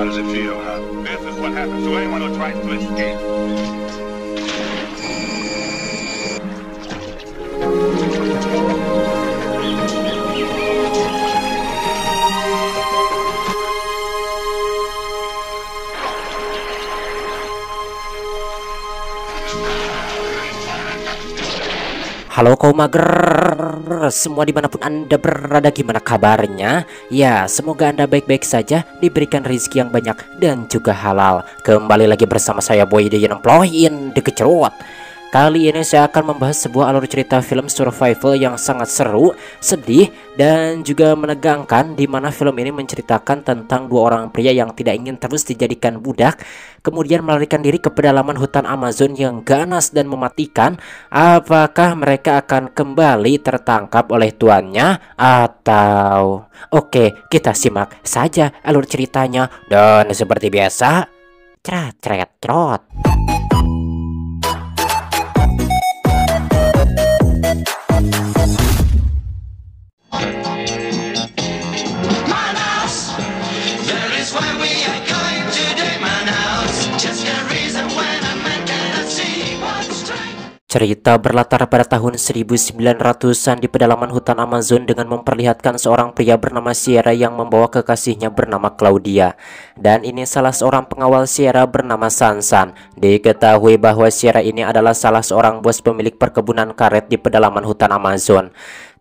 How does it feel, huh? This is what happens to anyone who tries to escape. Halo kaum mager semua dimanapun anda berada, gimana kabarnya? Ya, semoga anda baik-baik saja, diberikan rezeki yang banyak dan juga halal. Kembali lagi bersama saya Boy The Employin The Keceruat. Kali ini saya akan membahas sebuah alur cerita film survival yang sangat seru, sedih, dan juga menegangkan, di mana film ini menceritakan tentang dua orang pria yang tidak ingin terus dijadikan budak, kemudian melarikan diri ke pedalaman hutan Amazon yang ganas dan mematikan. Apakah mereka akan kembali tertangkap oleh tuannya atau... Oke, kita simak saja alur ceritanya. Dan seperti biasa, cerot. Cerita berlatar pada tahun 1900-an di pedalaman hutan Amazon dengan memperlihatkan seorang pria bernama Sierra yang membawa kekasihnya bernama Claudia. Dan ini salah seorang pengawal Sierra bernama Sansan. Diketahui bahwa Sierra ini adalah salah seorang bos pemilik perkebunan karet di pedalaman hutan Amazon.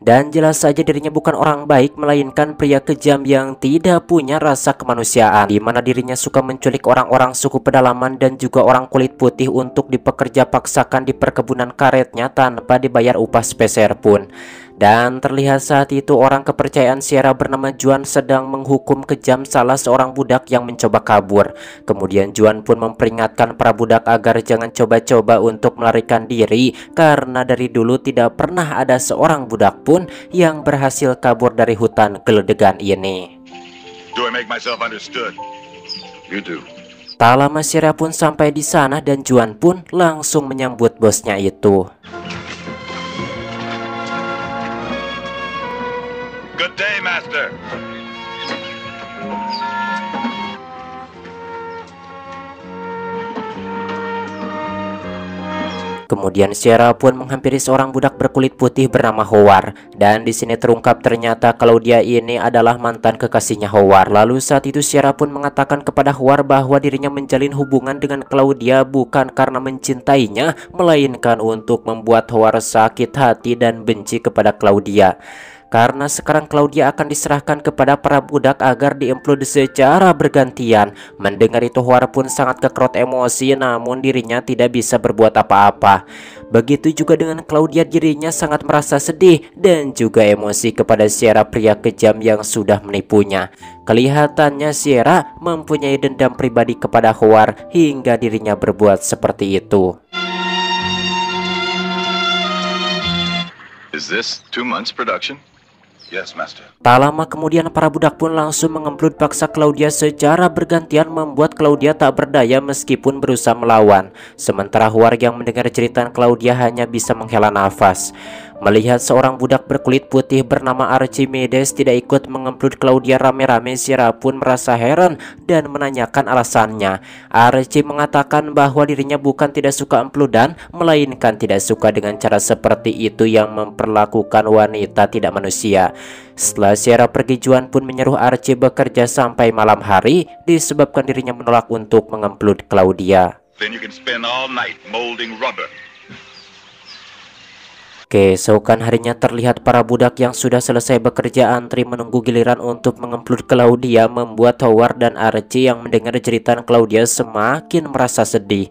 Dan jelas saja dirinya bukan orang baik, melainkan pria kejam yang tidak punya rasa kemanusiaan, di mana dirinya suka menculik orang-orang suku pedalaman dan juga orang kulit putih untuk dipekerja paksakan di perkebunan karetnya tanpa dibayar upah sepeser pun. Dan terlihat saat itu orang kepercayaan Sierra bernama Juan sedang menghukum kejam salah seorang budak yang mencoba kabur. Kemudian Juan pun memperingatkan para budak agar jangan coba-coba untuk melarikan diri, karena dari dulu tidak pernah ada seorang budak pun yang berhasil kabur dari hutan geledegan ini. Do I make myself understood? You do. Tak lama Sierra pun sampai di sana dan Juan pun langsung menyambut bosnya itu. Good day, Master. Kemudian Sierra pun menghampiri seorang budak berkulit putih bernama Howard. Dan di sini terungkap ternyata kalau dia ini adalah mantan kekasihnya Howard. Lalu saat itu Sierra pun mengatakan kepada Howard bahwa dirinya menjalin hubungan dengan Claudia bukan karena mencintainya, melainkan untuk membuat Howard sakit hati dan benci kepada Claudia. Karena sekarang Claudia akan diserahkan kepada para budak agar diimplode secara bergantian. Mendengar itu Howard pun sangat kekerot emosi, namun dirinya tidak bisa berbuat apa-apa. Begitu juga dengan Claudia, dirinya sangat merasa sedih dan juga emosi kepada Sierra, pria kejam yang sudah menipunya. Kelihatannya Sierra mempunyai dendam pribadi kepada Howard hingga dirinya berbuat seperti itu. Is this 2 months production? Yes, Master. Tak lama kemudian para budak pun langsung mengemplud paksa Claudia secara bergantian, membuat Claudia tak berdaya meskipun berusaha melawan. Sementara Howard yang mendengar cerita Claudia hanya bisa menghela nafas. Melihat seorang budak berkulit putih bernama Archimedes tidak ikut mengemplud Claudia rame-rame, Sierra pun merasa heran dan menanyakan alasannya. Archie mengatakan bahwa dirinya bukan tidak suka empludan, melainkan tidak suka dengan cara seperti itu yang memperlakukan wanita tidak manusia. Setelah Sierra pergi, Juan pun menyuruh Archie bekerja sampai malam hari disebabkan dirinya menolak untuk mengemplud Claudia. Then you can spend all night molding rubber. Keesokan harinya terlihat para budak yang sudah selesai bekerja antri menunggu giliran untuk mengemplud Claudia, membuat Howard dan Archie yang mendengar cerita Claudia semakin merasa sedih.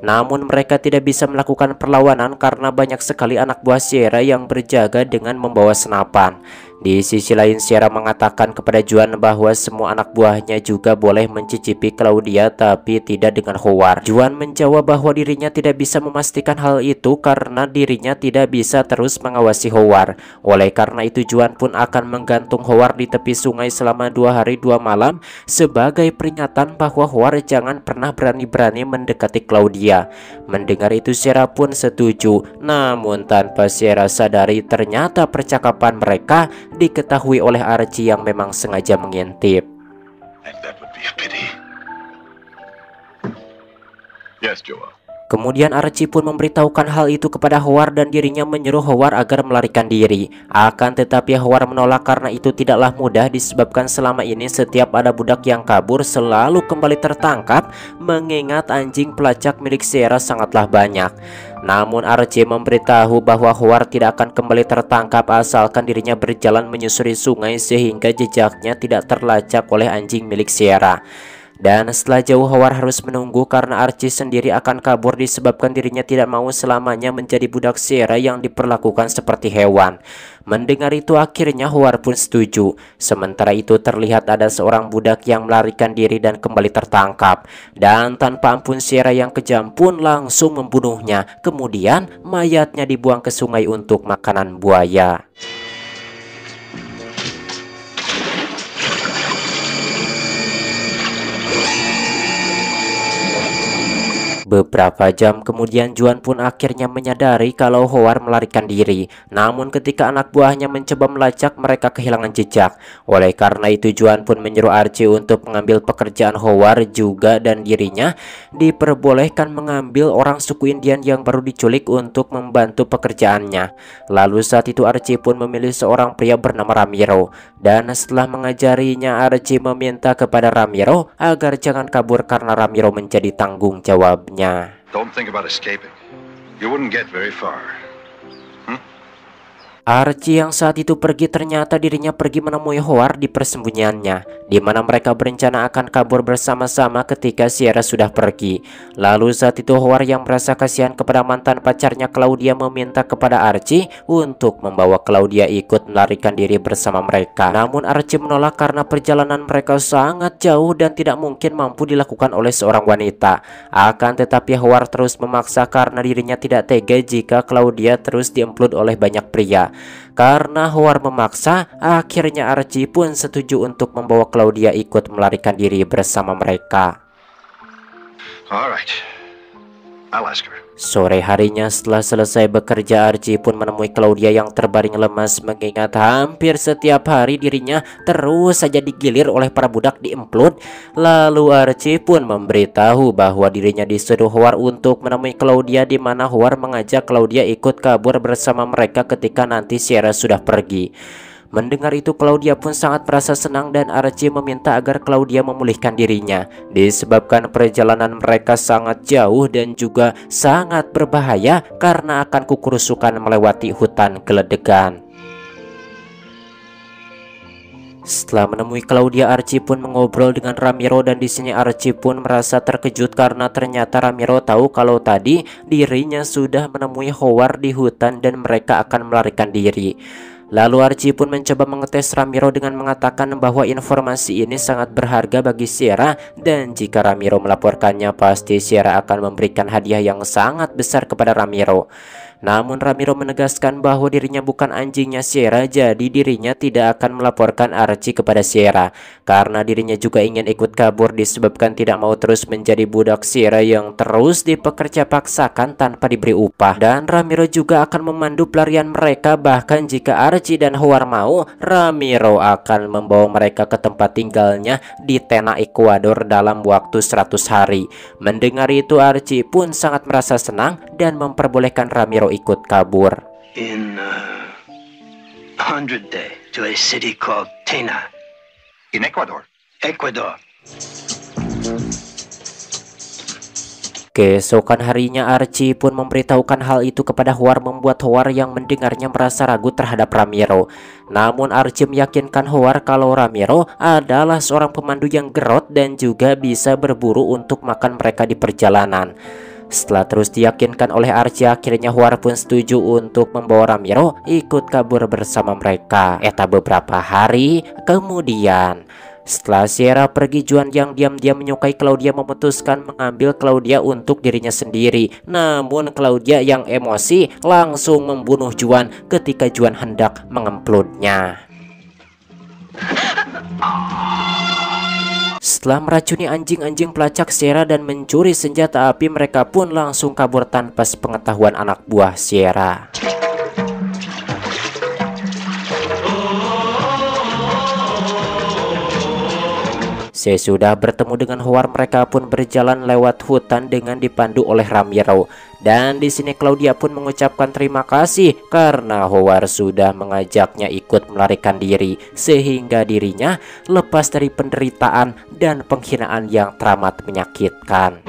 Namun mereka tidak bisa melakukan perlawanan karena banyak sekali anak buah Sierra yang berjaga dengan membawa senapan. Di sisi lain Sierra mengatakan kepada Juan bahwa semua anak buahnya juga boleh mencicipi Claudia, tapi tidak dengan Howard. Juan menjawab bahwa dirinya tidak bisa memastikan hal itu karena dirinya tidak bisa terus mengawasi Howard. Oleh karena itu Juan pun akan menggantung Howard di tepi sungai selama 2 hari 2 malam sebagai peringatan bahwa Howard jangan pernah berani-berani mendekati Claudia. Mendengar itu Sierra pun setuju, namun tanpa Sierra sadari ternyata percakapan mereka diketahui oleh Archie yang memang sengaja mengintip. And that would be a pity. Yes, Joel. Kemudian Archie pun memberitahukan hal itu kepada Howard dan dirinya menyuruh Howard agar melarikan diri. Akan tetapi Howard menolak karena itu tidaklah mudah disebabkan selama ini setiap ada budak yang kabur selalu kembali tertangkap, mengingat anjing pelacak milik Sierra sangatlah banyak. Namun Archie memberitahu bahwa Howard tidak akan kembali tertangkap asalkan dirinya berjalan menyusuri sungai sehingga jejaknya tidak terlacak oleh anjing milik Sierra. Dan setelah jauh Howard harus menunggu karena Archie sendiri akan kabur disebabkan dirinya tidak mau selamanya menjadi budak Sierra yang diperlakukan seperti hewan. Mendengar itu akhirnya Howard pun setuju. Sementara itu terlihat ada seorang budak yang melarikan diri dan kembali tertangkap. Dan tanpa ampun Sierra yang kejam pun langsung membunuhnya. Kemudian mayatnya dibuang ke sungai untuk makanan buaya. Beberapa jam kemudian Juan pun akhirnya menyadari kalau Howard melarikan diri. Namun ketika anak buahnya mencoba melacak, mereka kehilangan jejak. Oleh karena itu Juan pun menyuruh Archie untuk mengambil pekerjaan Howard juga, dan dirinya diperbolehkan mengambil orang suku Indian yang baru diculik untuk membantu pekerjaannya. Lalu saat itu Archie pun memilih seorang pria bernama Ramiro. Dan setelah mengajarinya, Archie meminta kepada Ramiro agar jangan kabur karena Ramiro menjadi tanggung jawabnya. Don't think about escaping. You wouldn't get very far. Archie yang saat itu pergi ternyata dirinya pergi menemui Howard di persembunyiannya, di mana mereka berencana akan kabur bersama-sama ketika Sierra sudah pergi. Lalu saat itu Howard yang merasa kasihan kepada mantan pacarnya Claudia meminta kepada Archie untuk membawa Claudia ikut melarikan diri bersama mereka. Namun Archie menolak karena perjalanan mereka sangat jauh dan tidak mungkin mampu dilakukan oleh seorang wanita. Akan tetapi Howard terus memaksa karena dirinya tidak tega jika Claudia terus diemplut oleh banyak pria. Karena Howard memaksa, akhirnya Archie pun setuju untuk membawa Claudia ikut melarikan diri bersama mereka. Alright. I'll ask her. Sore harinya setelah selesai bekerja, Archie pun menemui Claudia yang terbaring lemas, mengingat hampir setiap hari dirinya terus saja digilir oleh para budak diemplut. Lalu Archie pun memberitahu bahwa dirinya disuruh Howard untuk menemui Claudia, di mana Howard mengajak Claudia ikut kabur bersama mereka ketika nanti Sierra sudah pergi. Mendengar itu Claudia pun sangat merasa senang dan Archie meminta agar Claudia memulihkan dirinya, disebabkan perjalanan mereka sangat jauh dan juga sangat berbahaya karena akan kukurusukan melewati hutan geledegan. Setelah menemui Claudia, Archie pun mengobrol dengan Ramiro, dan di sini Archie pun merasa terkejut karena ternyata Ramiro tahu kalau tadi dirinya sudah menemui Howard di hutan dan mereka akan melarikan diri. Lalu Archie pun mencoba mengetes Ramiro dengan mengatakan bahwa informasi ini sangat berharga bagi Sierra, dan jika Ramiro melaporkannya pasti Sierra akan memberikan hadiah yang sangat besar kepada Ramiro. Namun Ramiro menegaskan bahwa dirinya bukan anjingnya Sierra, jadi dirinya tidak akan melaporkan Archie kepada Sierra karena dirinya juga ingin ikut kabur disebabkan tidak mau terus menjadi budak Sierra yang terus dipekerja paksakan tanpa diberi upah. Dan Ramiro juga akan memandu pelarian mereka, bahkan jika Archie dan Howard mau, Ramiro akan membawa mereka ke tempat tinggalnya di Tena, Ekuador dalam waktu 100 hari. Mendengar itu Archie pun sangat merasa senang dan memperbolehkan Ramiro ikut kabur. In 100 days to a city called Tena, In Ecuador. Ecuador. Keesokan harinya Archie pun memberitahukan hal itu kepada Howard, membuat Howard yang mendengarnya merasa ragu terhadap Ramiro. Namun Archie meyakinkan Howard kalau Ramiro adalah seorang pemandu yang gerot dan juga bisa berburu untuk makan mereka di perjalanan. Setelah terus diyakinkan oleh Archie, akhirnya Howard pun setuju untuk membawa Ramiro ikut kabur bersama mereka. Beberapa hari kemudian, setelah Sierra pergi, Juan yang diam-diam menyukai Claudia memutuskan mengambil Claudia untuk dirinya sendiri. Namun Claudia yang emosi langsung membunuh Juan ketika Juan hendak mengemplutnya. Setelah meracuni anjing-anjing pelacak Sierra dan mencuri senjata api, mereka pun langsung kabur tanpa sepengetahuan anak buah Sierra. Sesudah bertemu dengan Howard, mereka pun berjalan lewat hutan dengan dipandu oleh Ramiro. Dan di sini Claudia pun mengucapkan terima kasih karena Howard sudah mengajaknya ikut melarikan diri, sehingga dirinya lepas dari penderitaan dan penghinaan yang teramat menyakitkan.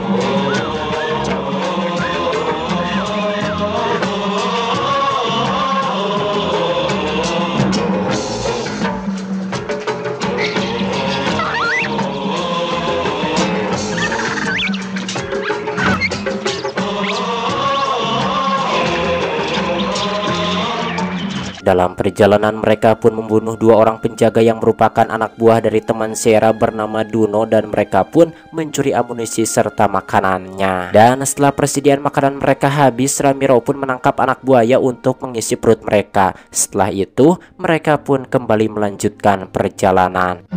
Dalam perjalanan mereka pun membunuh dua orang penjaga yang merupakan anak buah dari teman Sierra bernama Duno, dan mereka pun mencuri amunisi serta makanannya. Dan setelah persediaan makanan mereka habis, Ramiro pun menangkap anak buaya untuk mengisi perut mereka. Setelah itu mereka pun kembali melanjutkan perjalanan.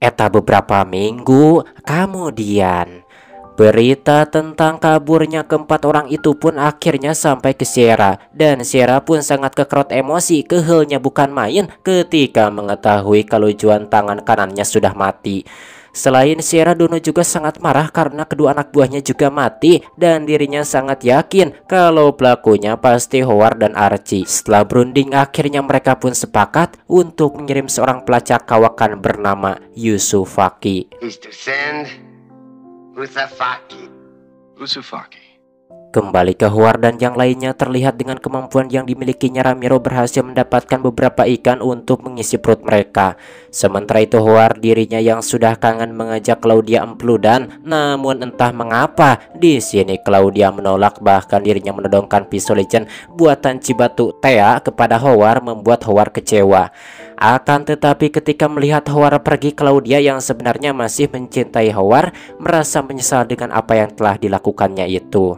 Eta beberapa minggu kemudian, berita tentang kaburnya keempat orang itu pun akhirnya sampai ke Sierra, dan Sierra pun sangat kekerot emosi, kehelnya bukan main ketika mengetahui kalau Juan tangan kanannya sudah mati. Selain Sierra, Dono juga sangat marah karena kedua anak buahnya juga mati, dan dirinya sangat yakin kalau pelakunya pasti Howard dan Archie. Setelah berunding, akhirnya mereka pun sepakat untuk mengirim seorang pelacak kawakan bernama Yusufaki. Is to send Usafaki. Usufaki. Kembali ke Howard dan yang lainnya, terlihat dengan kemampuan yang dimilikinya Ramiro berhasil mendapatkan beberapa ikan untuk mengisi perut mereka. Sementara itu Howard, dirinya yang sudah kangen, mengajak Claudia empludan. Namun entah mengapa di sini Claudia menolak, bahkan dirinya menodongkan pisau legend buatan Cibatu Thea kepada Howard, membuat Howard kecewa. Akan tetapi ketika melihat Howard pergi, Claudia yang sebenarnya masih mencintai Howard merasa menyesal dengan apa yang telah dilakukannya itu.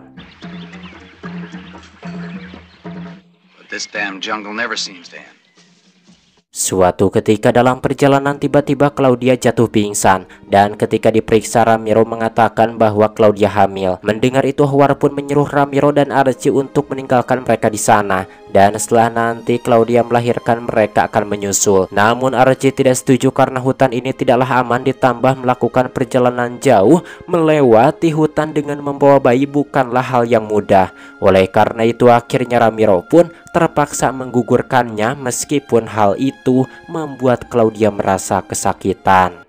This damn jungle never seems to end. Suatu ketika dalam perjalanan, tiba-tiba Claudia jatuh pingsan, dan ketika diperiksa Ramiro mengatakan bahwa Claudia hamil. Mendengar itu Howard pun menyuruh Ramiro dan Archie untuk meninggalkan mereka di sana, dan setelah nanti Claudia melahirkan mereka akan menyusul. Namun Archie tidak setuju karena hutan ini tidaklah aman, ditambah melakukan perjalanan jauh melewati hutan dengan membawa bayi bukanlah hal yang mudah. Oleh karena itu akhirnya Ramiro pun terpaksa menggugurkannya, meskipun hal itu membuat Claudia merasa kesakitan.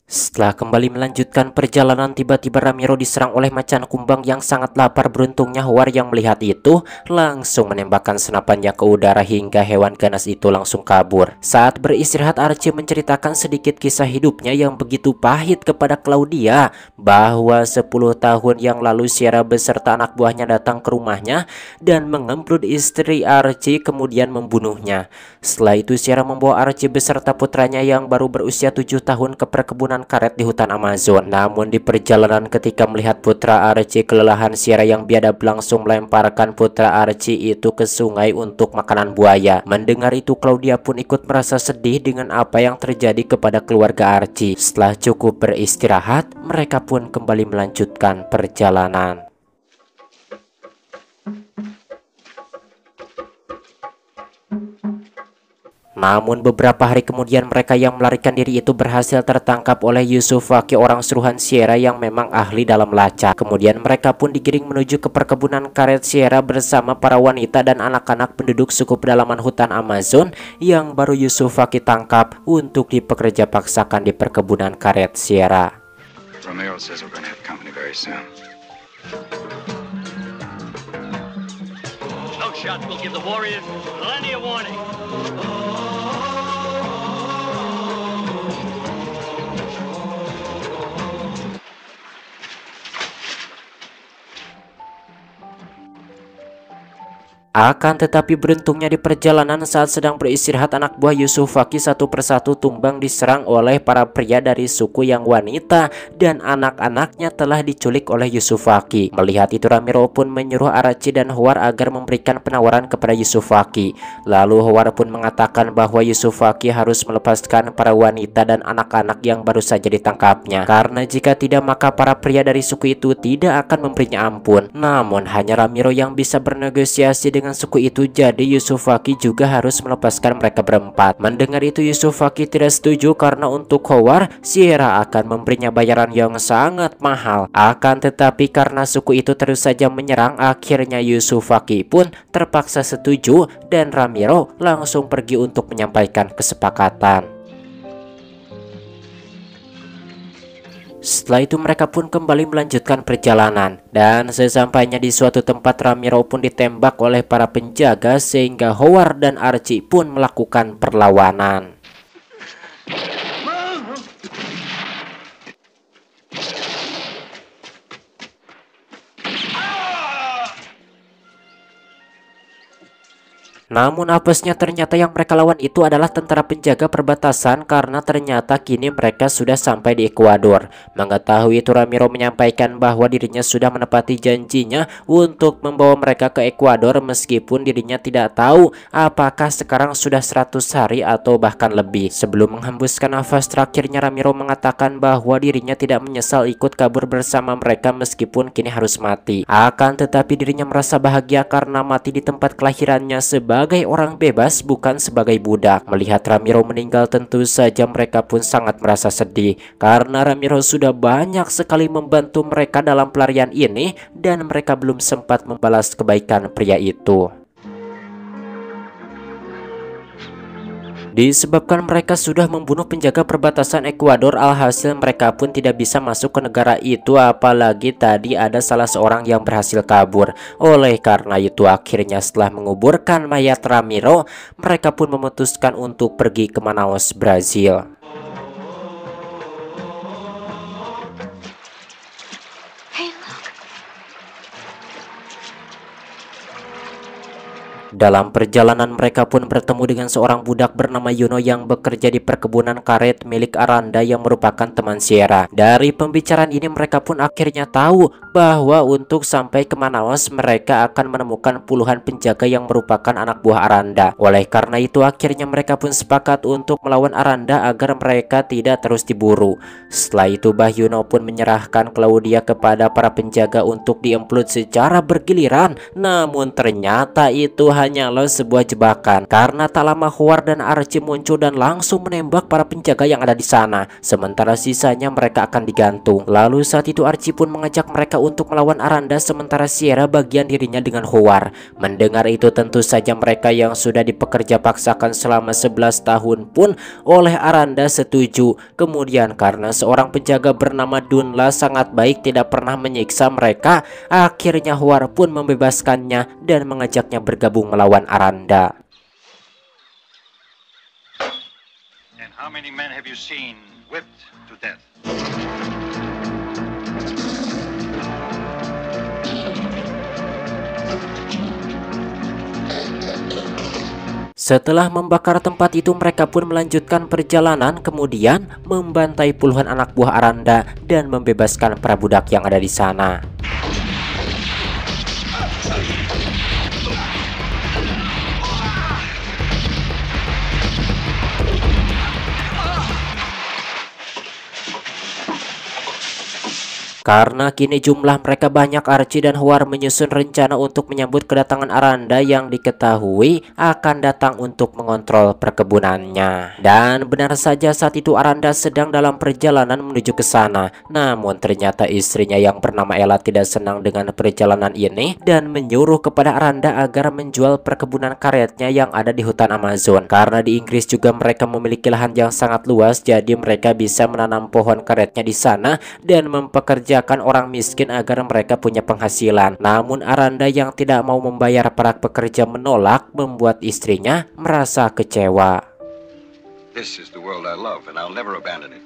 Setelah kembali melanjutkan perjalanan, tiba-tiba Ramiro diserang oleh macan kumbang yang sangat lapar. Beruntungnya Howard yang melihat itu langsung menembakkan senapannya ke udara hingga hewan ganas itu langsung kabur. Saat beristirahat, Archie menceritakan sedikit kisah hidupnya yang begitu pahit kepada Claudia, bahwa 10 tahun yang lalu Sierra beserta anak buahnya datang ke rumahnya dan mengemplud istri Archie kemudian membunuhnya. Setelah itu Sierra membawa Archie beserta putranya yang baru berusia 7 tahun ke perkebunan karet di hutan Amazon. Namun di perjalanan ketika melihat putra Archie kelelahan, Sierra yang biadab langsung melemparkan putra Archie itu ke sungai untuk makanan buaya. Mendengar itu Claudia pun ikut merasa sedih dengan apa yang terjadi kepada keluarga Archie. Setelah cukup beristirahat, mereka pun kembali melanjutkan perjalanan. Namun beberapa hari kemudian mereka yang melarikan diri itu berhasil tertangkap oleh Yusufaki, orang suruhan Sierra yang memang ahli dalam lacak. Kemudian mereka pun digiring menuju ke perkebunan karet Sierra bersama para wanita dan anak-anak penduduk suku pedalaman hutan Amazon yang baru Yusufaki tangkap untuk dipekerja paksakan di perkebunan karet Sierra. Romero says we're gonna have company very soon. Smoke shots will give the warriors plenty of warning. Akan tetapi beruntungnya di perjalanan saat sedang beristirahat, anak buah Yusufaki satu persatu tumbang diserang oleh para pria dari suku yang wanita, dan anak-anaknya telah diculik oleh Yusufaki. Melihat itu, Ramiro pun menyuruh Arachi dan Howard agar memberikan penawaran kepada Yusufaki. Lalu Howard pun mengatakan bahwa Yusufaki harus melepaskan para wanita dan anak-anak yang baru saja ditangkapnya, karena jika tidak maka para pria dari suku itu tidak akan memberinya ampun. Namun hanya Ramiro yang bisa bernegosiasi dengan suku itu, jadi Yusufaki juga harus melepaskan mereka berempat. Mendengar itu, Yusufaki tidak setuju karena untuk Howard, Sierra akan memberinya bayaran yang sangat mahal. Akan tetapi karena suku itu terus saja menyerang, akhirnya Yusufaki pun terpaksa setuju dan Ramiro langsung pergi untuk menyampaikan kesepakatan. Setelah itu mereka pun kembali melanjutkan perjalanan, dan sesampainya di suatu tempat Ramiro pun ditembak oleh para penjaga sehingga Howard dan Archie pun melakukan perlawanan. Namun apesnya ternyata yang mereka lawan itu adalah tentara penjaga perbatasan, karena ternyata kini mereka sudah sampai di Ekuador. Mengetahui itu, Ramiro menyampaikan bahwa dirinya sudah menepati janjinya untuk membawa mereka ke Ekuador, meskipun dirinya tidak tahu apakah sekarang sudah 100 hari atau bahkan lebih. Sebelum menghembuskan nafas terakhirnya, Ramiro mengatakan bahwa dirinya tidak menyesal ikut kabur bersama mereka meskipun kini harus mati. Akan tetapi dirinya merasa bahagia karena mati di tempat kelahirannya sebagai orang bebas, bukan sebagai budak. Melihat Ramiro meninggal, tentu saja mereka pun sangat merasa sedih, karena Ramiro sudah banyak sekali membantu mereka dalam pelarian ini dan mereka belum sempat membalas kebaikan pria itu. Disebabkan mereka sudah membunuh penjaga perbatasan Ekuador, alhasil mereka pun tidak bisa masuk ke negara itu, apalagi tadi ada salah seorang yang berhasil kabur. Oleh karena itu akhirnya setelah menguburkan mayat Ramiro, mereka pun memutuskan untuk pergi ke Manaus, Brazil. Dalam perjalanan mereka pun bertemu dengan seorang budak bernama Yuno yang bekerja di perkebunan karet milik Aranda yang merupakan teman Sierra. Dari pembicaraan ini mereka pun akhirnya tahu bahwa untuk sampai ke Manaus mereka akan menemukan puluhan penjaga yang merupakan anak buah Aranda. Oleh karena itu akhirnya mereka pun sepakat untuk melawan Aranda agar mereka tidak terus diburu. Setelah itu Yuno pun menyerahkan Claudia kepada para penjaga untuk diemplut secara bergiliran. Namun ternyata itu hanyalah sebuah jebakan, karena tak lama Howard dan Archie muncul dan langsung menembak para penjaga yang ada di sana, sementara sisanya mereka akan digantung. Lalu saat itu Archie pun mengajak mereka untuk melawan Aranda, sementara Sierra bagian dirinya dengan Howard. Mendengar itu tentu saja mereka yang sudah dipekerja paksakan selama 11 tahun pun oleh Aranda setuju. Kemudian karena seorang penjaga bernama Dunla sangat baik, tidak pernah menyiksa mereka, akhirnya Howard pun membebaskannya dan mengajaknya bergabung melawan Aranda. And how many men have you seen whipped to death? Setelah membakar tempat itu mereka pun melanjutkan perjalanan, kemudian membantai puluhan anak buah Aranda dan membebaskan para budak yang ada di sana. Karena kini jumlah mereka banyak, Archie dan Howard menyusun rencana untuk menyambut kedatangan Aranda yang diketahui akan datang untuk mengontrol perkebunannya. Dan benar saja saat itu Aranda sedang dalam perjalanan menuju ke sana. Namun ternyata istrinya yang bernama Ella tidak senang dengan perjalanan ini dan menyuruh kepada Aranda agar menjual perkebunan karetnya yang ada di hutan Amazon. Karena di Inggris juga mereka memiliki lahan yang sangat luas, jadi mereka bisa menanam pohon karetnya di sana dan mempekerjakan orang miskin agar mereka punya penghasilan. Namun Aranda yang tidak mau membayar para pekerja menolak, membuat istrinya merasa kecewa. This is the world I love, and I'll never abandon it.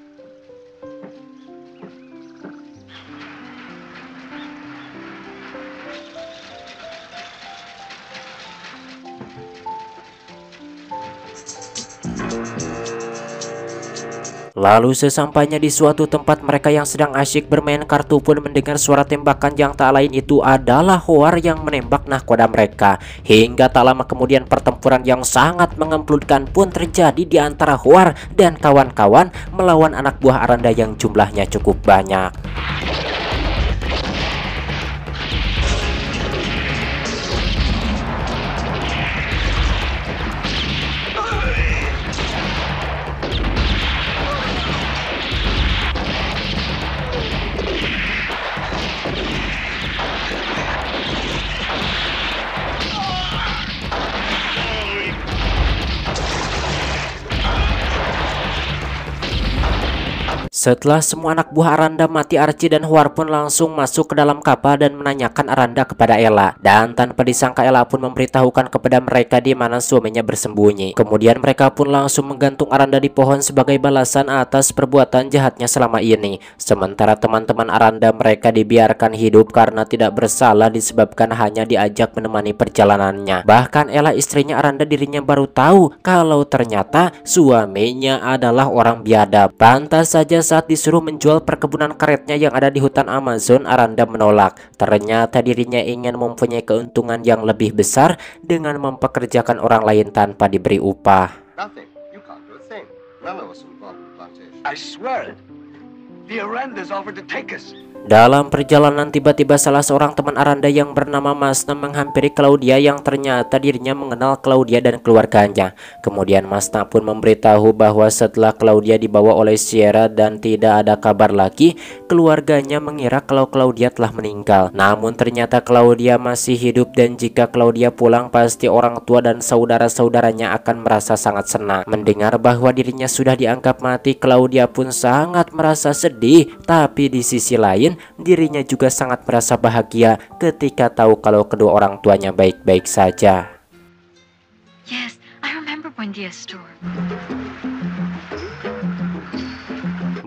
Lalu sesampainya di suatu tempat, mereka yang sedang asyik bermain kartu pun mendengar suara tembakan yang tak lain itu adalah Howard yang menembak nahkoda mereka. Hingga tak lama kemudian pertempuran yang sangat mengemplutkan pun terjadi di antara Howard dan kawan-kawan melawan anak buah Aranda yang jumlahnya cukup banyak. Setelah semua anak buah Aranda mati, Archie dan Howard pun langsung masuk ke dalam kapal dan menanyakan Aranda kepada Ella. Dan tanpa disangka, Ella pun memberitahukan kepada mereka di mana suaminya bersembunyi. Kemudian mereka pun langsung menggantung Aranda di pohon sebagai balasan atas perbuatan jahatnya selama ini. Sementara teman-teman Aranda mereka dibiarkan hidup karena tidak bersalah disebabkan hanya diajak menemani perjalanannya. Bahkan Ella, istrinya Aranda, dirinya baru tahu kalau ternyata suaminya adalah orang biadab. Pantas saja saat disuruh menjual perkebunan karetnya yang ada di hutan Amazon, Aranda menolak. Ternyata dirinya ingin mempunyai keuntungan yang lebih besar dengan mempekerjakan orang lain tanpa diberi upah. Nothing. You can't do a thing. None of us involved in the plantation. I swear it. The Arandas offered to take us. Dalam perjalanan, tiba-tiba salah seorang teman Aranda yang bernama Masna menghampiri Claudia yang ternyata dirinya mengenal Claudia dan keluarganya. Kemudian Masna pun memberitahu bahwa setelah Claudia dibawa oleh Sierra dan tidak ada kabar lagi, keluarganya mengira kalau Claudia telah meninggal. Namun ternyata Claudia masih hidup, dan jika Claudia pulang pasti orang tua dan saudara-saudaranya akan merasa sangat senang. Mendengar bahwa dirinya sudah dianggap mati, Claudia pun sangat merasa sedih. Tapi di sisi lain, dirinya juga sangat merasa bahagia ketika tahu kalau kedua orang tuanya baik-baik saja. Yes, I remember Buendia store.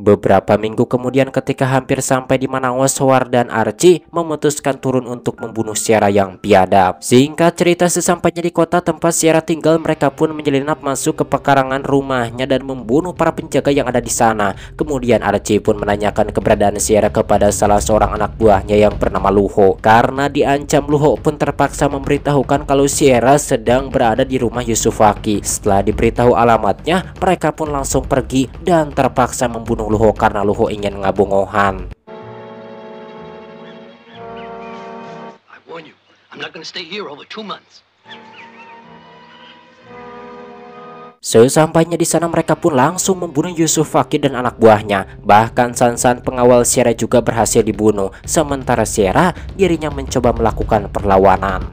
Beberapa minggu kemudian, ketika hampir sampai di Manaus, Howard dan Archie memutuskan turun untuk membunuh Sierra yang biadab. Singkat cerita, sesampainya di kota tempat Sierra tinggal, mereka pun menyelinap masuk ke pekarangan rumahnya dan membunuh para penjaga yang ada di sana. Kemudian Archie pun menanyakan keberadaan Sierra kepada salah seorang anak buahnya yang bernama Luho. Karena diancam, Luho pun terpaksa memberitahukan kalau Sierra sedang berada di rumah Yusufaki. Setelah diberitahu alamatnya, mereka pun langsung pergi dan terpaksa membunuh Luho karena Luho ingin ngabungohan. I warn you, I'm not going to stay here over 2 months. Sesampainya di sana, mereka pun langsung membunuh Yusufaki dan anak buahnya. Bahkan Sansan, pengawal Sierra, juga berhasil dibunuh. Sementara Sierra dirinya mencoba melakukan perlawanan.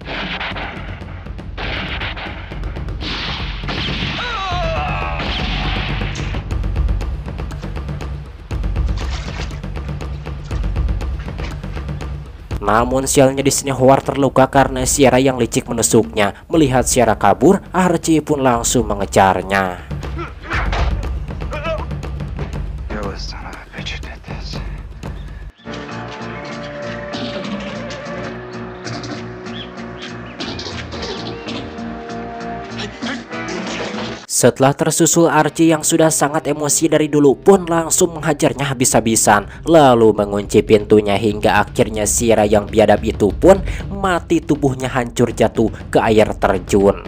Namun sialnya di sini Howard terluka karena Sierra yang licik menusuknya. Melihat Sierra kabur, Archie pun langsung mengejarnya. You're the son of a bitch who did this. Setelah tersusul, Archie yang sudah sangat emosi dari dulu pun langsung menghajarnya habis-habisan, lalu mengunci pintunya hingga akhirnya Sierra yang biadab itu pun mati, tubuhnya hancur jatuh ke air terjun.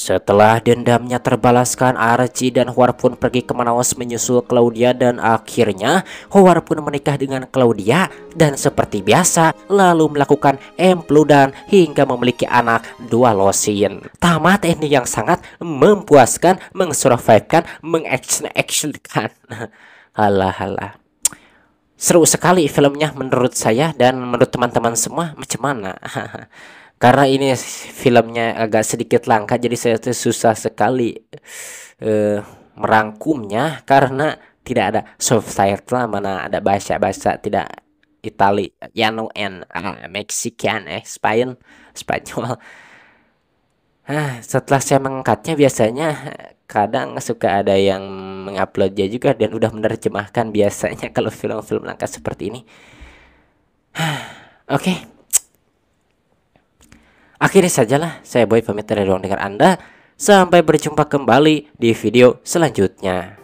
Setelah dendamnya terbalaskan, Archie dan Howard pun pergi ke Manaus menyusul Claudia, dan akhirnya Howard pun menikah dengan Claudia dan seperti biasa lalu melakukan empludan hingga memiliki anak, 2 losin. Tamat ini yang sangat memuaskan, mengsurvivekan, mengactionkan. Halah. Seru sekali filmnya menurut saya, dan menurut teman-teman semua macam mana? Karena ini filmnya agak sedikit langka, jadi saya tuh susah sekali merangkumnya karena tidak ada subtitle, mana ada bahasa tidak Itali, Yano and Mexican, Spanyol. Setelah saya mengangkatnya, biasanya kadang suka ada yang menguploadnya juga dan udah menerjemahkan biasanya kalau film-film langka seperti ini. Oke. Akhirnya sajalah saya Boy pamit dari ruang dengar Anda. Sampai berjumpa kembali di video selanjutnya.